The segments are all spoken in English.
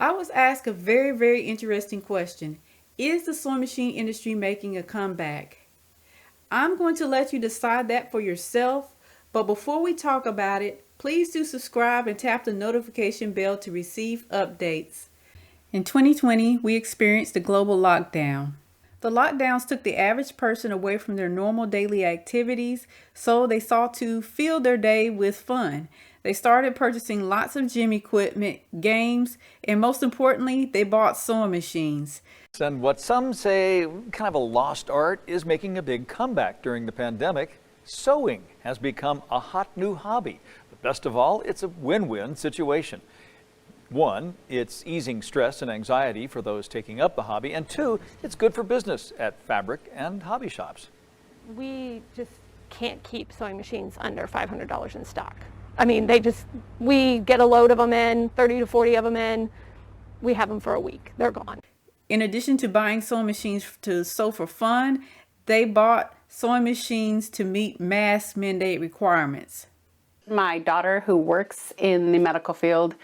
I was asked a very interesting question. Is the sewing machine industry making a comeback? I'm going to let you decide that for yourself, but before we talk about it, please do subscribe and tap the notification bell to receive updates. In 2020, we experienced a global lockdown. The lockdowns took the average person away from their normal daily activities, so they sought to fill their day with fun. They started purchasing lots of gym equipment, games, and most importantly, they bought sewing machines. And what some say kind of a lost art is making a big comeback during the pandemic. Sewing has become a hot new hobby. But best of all, it's a win-win situation. One, it's easing stress and anxiety for those taking up the hobby, and two, it's good for business at fabric and hobby shops. We just can't keep sewing machines under $500 in stock. I mean, we get a load of them in, 30 to 40 of them in, we have them for a week, they're gone. In addition to buying sewing machines to sew for fun, they bought sewing machines to meet mass mandate requirements. My daughter, who works in the medical field,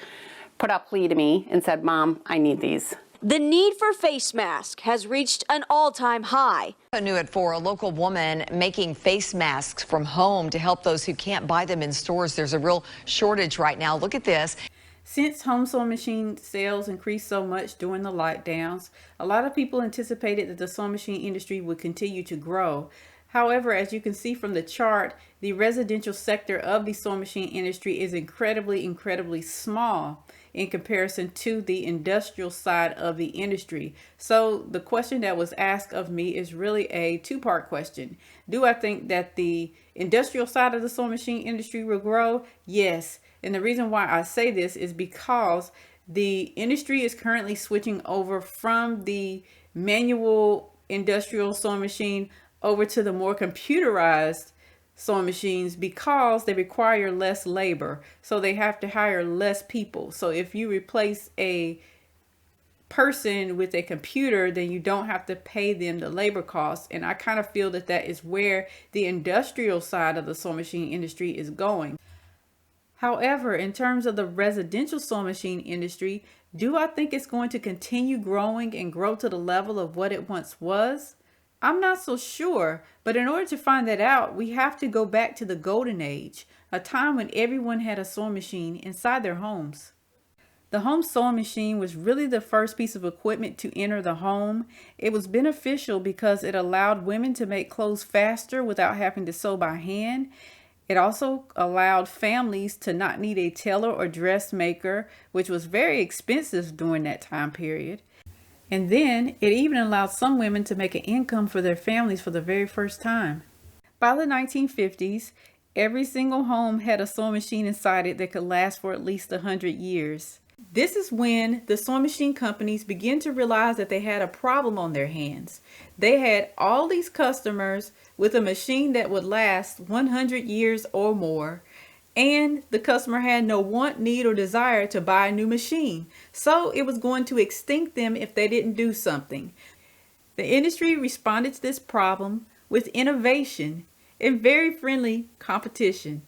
put up a plea to me and said, "Mom, I need these." The need for face masks has reached an all-time high. New at 4, a local woman making face masks from home to help those who can't buy them in stores. There's a real shortage right now. Look at this. Since home sewing machine sales increased so much during the lockdowns, a lot of people anticipated that the sewing machine industry would continue to grow. However, as you can see from the chart, the residential sector of the sewing machine industry is incredibly small in comparison to the industrial side of the industry. So the question that was asked of me is really a two-part question. Do I think that the industrial side of the sewing machine industry will grow? Yes. And the reason why I say this is because the industry is currently switching over from the manual industrial sewing machine over to the more computerized sewing machines because they require less labor. So they have to hire less people. So if you replace a person with a computer, then you don't have to pay them the labor costs. And I kind of feel that that is where the industrial side of the sewing machine industry is going. However, in terms of the residential sewing machine industry, do I think it's going to continue growing and grow to the level of what it once was? I'm not so sure, but in order to find that out, we have to go back to the golden age, a time when everyone had a sewing machine inside their homes. The home sewing machine was really the first piece of equipment to enter the home. It was beneficial because it allowed women to make clothes faster without having to sew by hand. It also allowed families to not need a tailor or dressmaker, which was very expensive during that time period. And then it even allowed some women to make an income for their families for the very first time. By the 1950s, every single home had a sewing machine inside it that could last for at least 100 years. This is when the sewing machine companies began to realize that they had a problem on their hands. They had all these customers with a machine that would last 100 years or more, and the customer had no want, need, or desire to buy a new machine. So it was going to extinct them if they didn't do something. The industry responded to this problem with innovation and very friendly competition.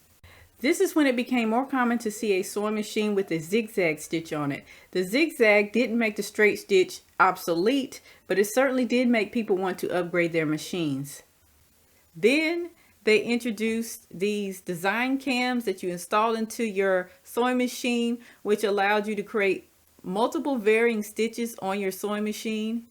This is when it became more common to see a sewing machine with a zigzag stitch on it. The zigzag didn't make the straight stitch obsolete, but it certainly did make people want to upgrade their machines. Then they introduced these design cams that you installed into your sewing machine, which allowed you to create multiple varying stitches on your sewing machine.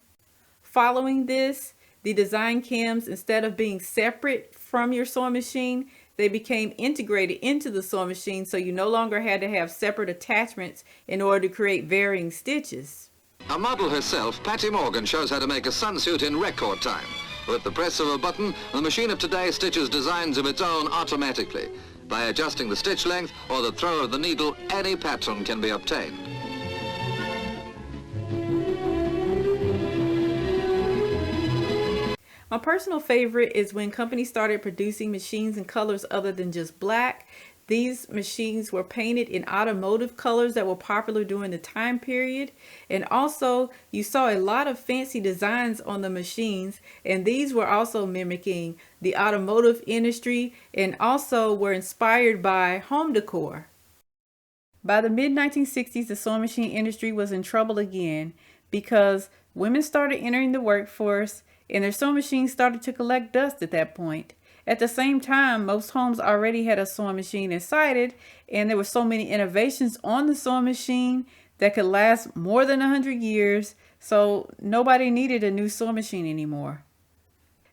Following this, the design cams, instead of being separate from your sewing machine, they became integrated into the sewing machine, so you no longer had to have separate attachments in order to create varying stitches. A model herself, Patty Morgan, shows how to make a sunsuit in record time. With the press of a button, the machine of today stitches designs of its own automatically. By adjusting the stitch length or the throw of the needle, any pattern can be obtained. My personal favorite is when companies started producing machines in colors other than just black. These machines were painted in automotive colors that were popular during the time period. And also you saw a lot of fancy designs on the machines, and these were also mimicking the automotive industry and also were inspired by home decor. By the mid-1960s, the sewing machine industry was in trouble again because women started entering the workforce and their sewing machines started to collect dust at that point. At the same time, most homes already had a sewing machine inside it, and there were so many innovations on the sewing machine that could last more than 100 years, so nobody needed a new sewing machine anymore.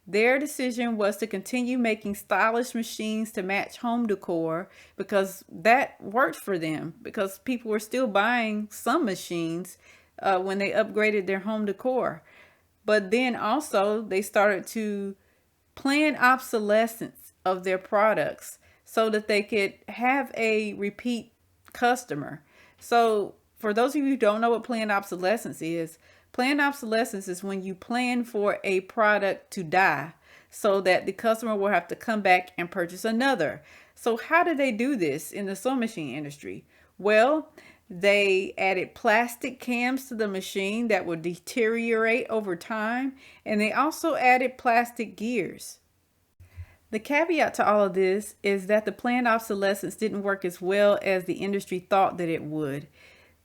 Their decision was to continue making stylish machines to match home decor because that worked for them, because people were still buying some machines when they upgraded their home decor. But then also they started to plan obsolescence of their products so that they could have a repeat customer. So for those of you who don't know what planned obsolescence is when you plan for a product to die so that the customer will have to come back and purchase another. So how did they do this in the sewing machine industry? Well, they added plastic cams to the machine that would deteriorate over time, and they also added plastic gears. The caveat to all of this is that the planned obsolescence didn't work as well as the industry thought that it would.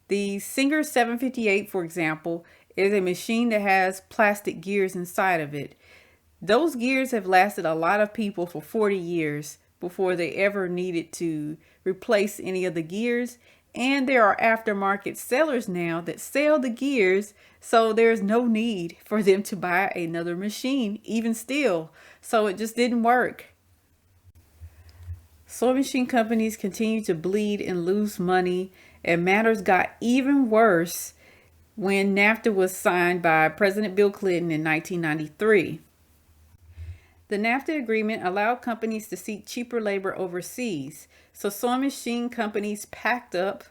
The Singer 758, for example, is a machine that has plastic gears inside of it. Those gears have lasted a lot of people for 40 years before they ever needed to replace any of the gears. And there are aftermarket sellers now that sell the gears, so there's no need for them to buy another machine, even still. So it just didn't work. Sewing machine companies continued to bleed and lose money, and matters got even worse when NAFTA was signed by President Bill Clinton in 1993. The NAFTA agreement allowed companies to seek cheaper labor overseas, so sewing machine companies packed up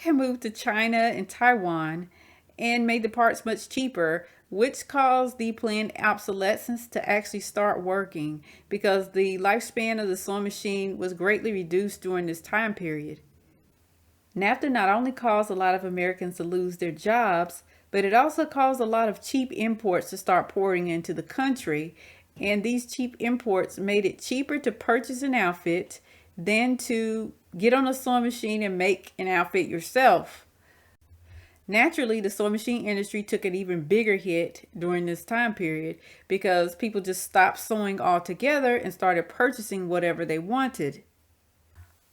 and moved to China and Taiwan and made the parts much cheaper, which caused the planned obsolescence to actually start working because the lifespan of the sewing machine was greatly reduced during this time period. NAFTA not only caused a lot of Americans to lose their jobs, but it also caused a lot of cheap imports to start pouring into the country. And these cheap imports made it cheaper to purchase an outfit than to get on a sewing machine and make an outfit yourself. Naturally, the sewing machine industry took an even bigger hit during this time period because people just stopped sewing altogether and started purchasing whatever they wanted.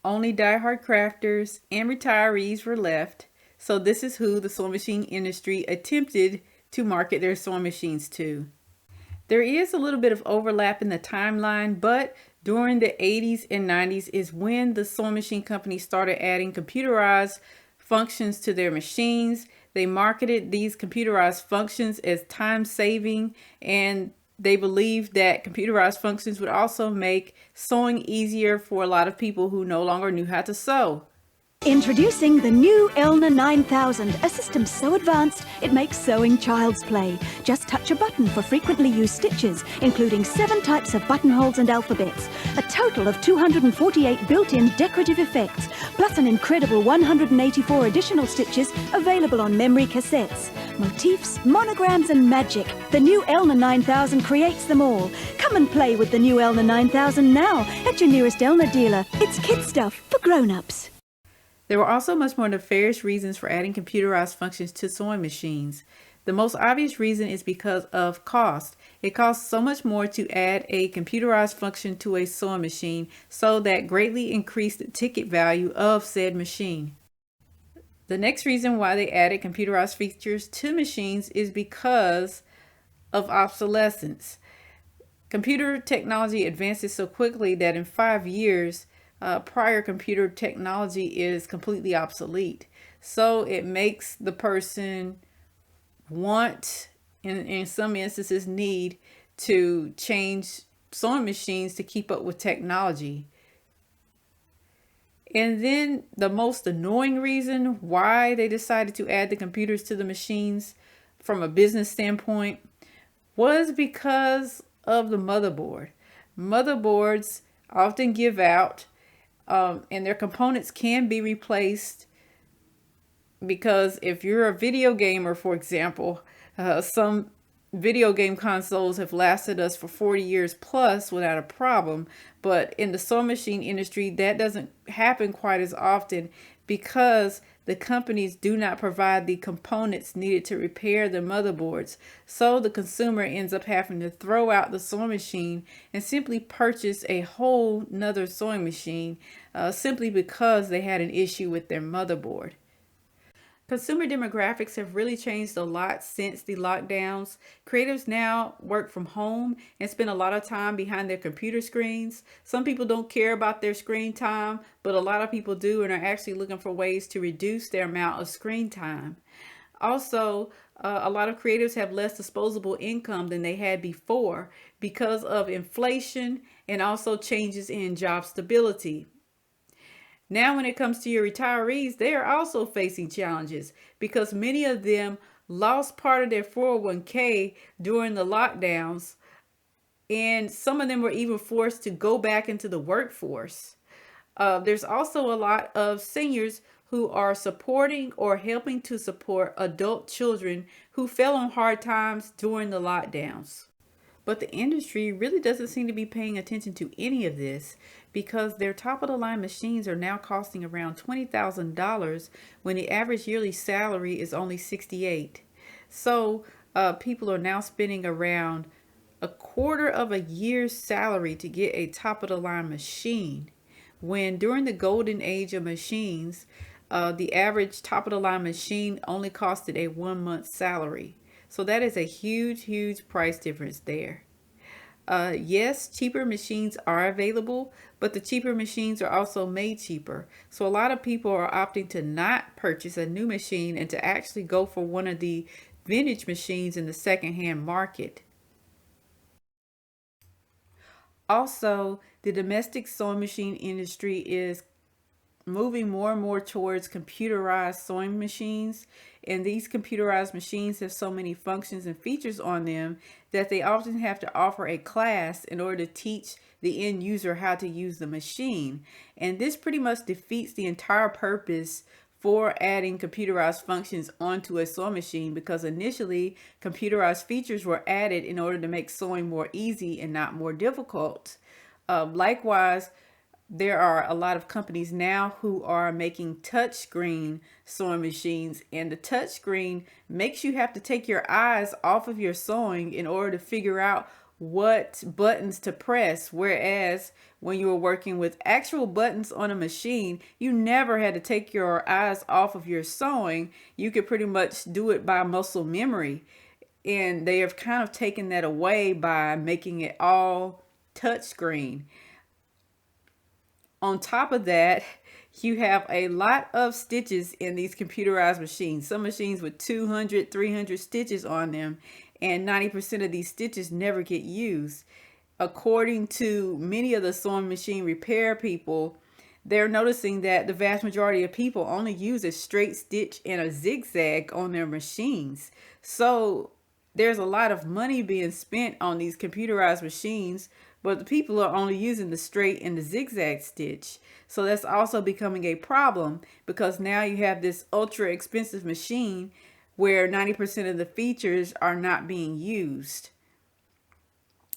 Only diehard crafters and retirees were left, so this is who the sewing machine industry attempted to market their sewing machines to. There is a little bit of overlap in the timeline, but during the 80s and 90s is when the sewing machine companies started adding computerized functions to their machines. They marketed these computerized functions as time-saving, and they believed that computerized functions would also make sewing easier for a lot of people who no longer knew how to sew. Introducing the new Elna 9000, a system so advanced it makes sewing child's play. Just touch a button for frequently used stitches, including 7 types of buttonholes and alphabets, a total of 248 built-in decorative effects, plus an incredible 184 additional stitches available on memory cassettes. Motifs, monograms and magic. The new Elna 9000 creates them all. Come and play with the new Elna 9000 now at your nearest Elna dealer. It's kid stuff for grown-ups. There were also much more nefarious reasons for adding computerized functions to sewing machines. The most obvious reason is because of cost. It costs so much more to add a computerized function to a sewing machine, so that greatly increased the ticket value of said machine. The next reason why they added computerized features to machines is because of obsolescence. Computer technology advances so quickly that in 5 years, prior computer technology is completely obsolete. So it makes the person want, in some instances, need to change sewing machines to keep up with technology. And then the most annoying reason why they decided to add the computers to the machines from a business standpoint was because of the motherboard. Motherboards often give out, and their components can be replaced because if you're a video gamer, for example, some video game consoles have lasted us for 40 years plus without a problem. But in the sewing machine industry, that doesn't happen quite as often because the companies do not provide the components needed to repair the motherboards. So the consumer ends up having to throw out the sewing machine and simply purchase a whole nother sewing machine simply because they had an issue with their motherboard. Consumer demographics have really changed a lot since the lockdowns. Creatives now work from home and spend a lot of time behind their computer screens. Some people don't care about their screen time, but a lot of people do and are actually looking for ways to reduce their amount of screen time. Also, a lot of creatives have less disposable income than they had before because of inflation and also changes in job stability. Now, when it comes to your retirees, they are also facing challenges because many of them lost part of their 401k during the lockdowns, and some of them were even forced to go back into the workforce. There's also a lot of seniors who are supporting or helping to support adult children who fell on hard times during the lockdowns. But the industry really doesn't seem to be paying attention to any of this because their top of the line machines are now costing around $20,000 when the average yearly salary is only $68,000. So people are now spending around a quarter of a year's salary to get a top of the line machine, when during the golden age of machines, the average top of the line machine only costed a 1 month salary. So that is a huge price difference there. Yes, cheaper machines are available, but the cheaper machines are also made cheaper. So a lot of people are opting to not purchase a new machine and to actually go for one of the vintage machines in the secondhand market. Also, the domestic sewing machine industry is moving more and more towards computerized sewing machines, and these computerized machines have so many functions and features on them that they often have to offer a class in order to teach the end user how to use the machine. And this pretty much defeats the entire purpose for adding computerized functions onto a sewing machine, because initially computerized features were added in order to make sewing more easy and not more difficult. Likewise, there are a lot of companies now who are making touchscreen sewing machines, and the touchscreen makes you have to take your eyes off of your sewing in order to figure out what buttons to press, whereas when you were working with actual buttons on a machine, you never had to take your eyes off of your sewing. You could pretty much do it by muscle memory, and they have kind of taken that away by making it all touchscreen. On top of that, you have a lot of stitches in these computerized machines. Some machines with 200, 300 stitches on them, and 90% of these stitches never get used. According to many of the sewing machine repair people, they're noticing that the vast majority of people only use a straight stitch and a zigzag on their machines. So there's a lot of money being spent on these computerized machines, but the people are only using the straight and the zigzag stitch. So that's also becoming a problem, because now you have this ultra expensive machine where 90% of the features are not being used.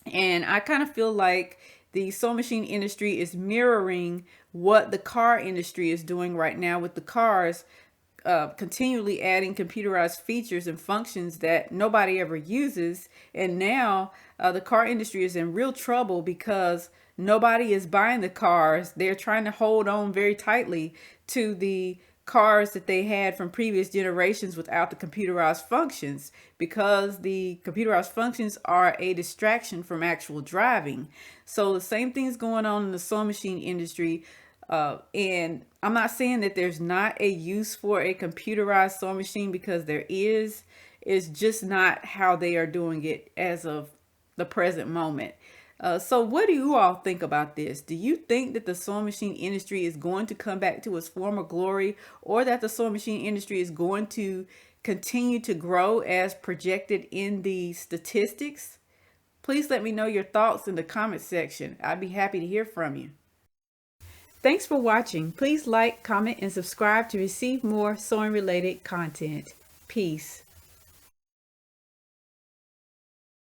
And I kind of feel like the sewing machine industry is mirroring what the car industry is doing right now with the cars, continually adding computerized features and functions that nobody ever uses. And now the car industry is in real trouble because nobody is buying the cars. They're trying to hold on very tightly to the cars that they had from previous generations without the computerized functions, because the computerized functions are a distraction from actual driving. So the same thing's going on in the sewing machine industry. And I'm not saying that there's not a use for a computerized sewing machine, because there is. It's just not how they are doing it as of the present moment. So what do you all think about this? Do you think that the sewing machine industry is going to come back to its former glory, or that the sewing machine industry is going to continue to grow as projected in the statistics? Please let me know your thoughts in the comment section. I'd be happy to hear from you. Thanks for watching. Please like, comment, and subscribe to receive more sewing related content. Peace.